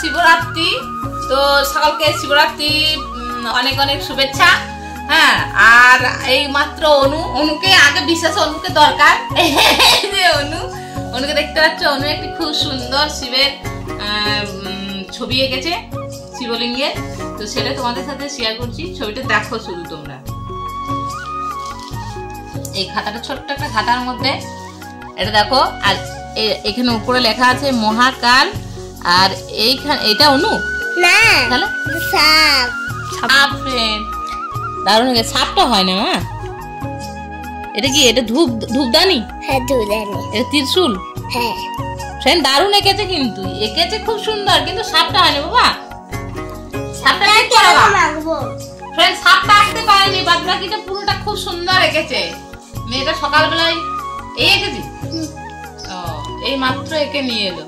শিবরাত্রি, তো সকলকে শিবরাত্রি অনেক অনেক শুভেচ্ছা। হ্যাঁ, আর এই মাত্র অনুকে আগে বিশেষ অনুকে দরকার। অনুকে দেখতে পাচ্ছ, অনু একটি খুব সুন্দর শিবের ছবি এঁকেছে শিবলিঙ্গের, তো সেটা তোমাদের সাথে শেয়ার করছি। ছবিটা দেখো শুধু তোমরা। এই খাতাটা ছোট্ট একটা খাতার মধ্যে এটা দেখো, আর এখানে উপরে লেখা আছে মহাকাল। আর এইখানে এটা অনু না, তাহলে সাপ। সাপ ফ্রেন্ড, দারুণ। সাপটা হয় না মা, এটা কি? এটা ধূপদানি? হ্যাঁ, ধূপদানি। এটা ত্রিশূল? হ্যাঁ ফ্রেন্ড, দারুণ এঁকেছে, কিন্তু এঁকেছে খুব সুন্দর, কিন্তু সাপটা হয় না বাবা। সাপটা কি মাখবো ফ্রেন্ড? সাপটা আঁকতে পারেনি, বাদ বাকিটা পুরোটা খুব সুন্দর এঁকেছে। মেয়েটা সকালবেলায় এঁকেছি, এই মাত্র এঁকে নিয়ে এলো।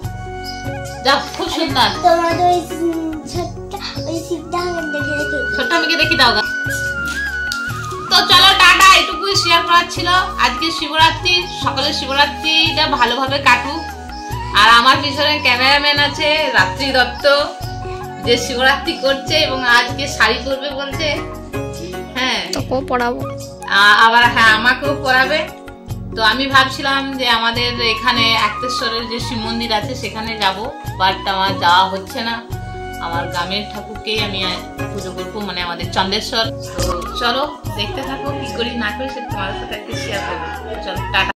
যাও, খুব সুন্দর। তোমাদের ওই শিবটা ছোট্ট আমাকে দেখি দাও। তো চলো টাটা, এটুকুই শেয়ার করার ছিল আজকে শিবরাত্রি। সকলের শিবরাত্রিটা ভালোভাবে কাটুক। আর আমার পিছনে ক্যামেরাম্যান আছে রাত্রি দত্ত, যে শিবরাত্রি করছে এবং আজকে শাড়ি পরবে বলছে। হ্যাঁ, তোকেও পড়াবো আবার। হ্যাঁ, আমাকেও পড়াবে। তো আমি ভাবছিলাম যে আমাদের এখানে একতেশ্বরের যে শিব মন্দির আছে সেখানে যাব, বাট আমার যাওয়া হচ্ছে না। আমার গ্রামের ঠাকুরকেই আমি পুজো করবো, মানে আমাদের চন্দ্রেশ্বর। তো চলো দেখতে থাকো, কি করি না করি সেটা তোমাদের সাথে একটু শেয়ার করবো। চলো টাটা।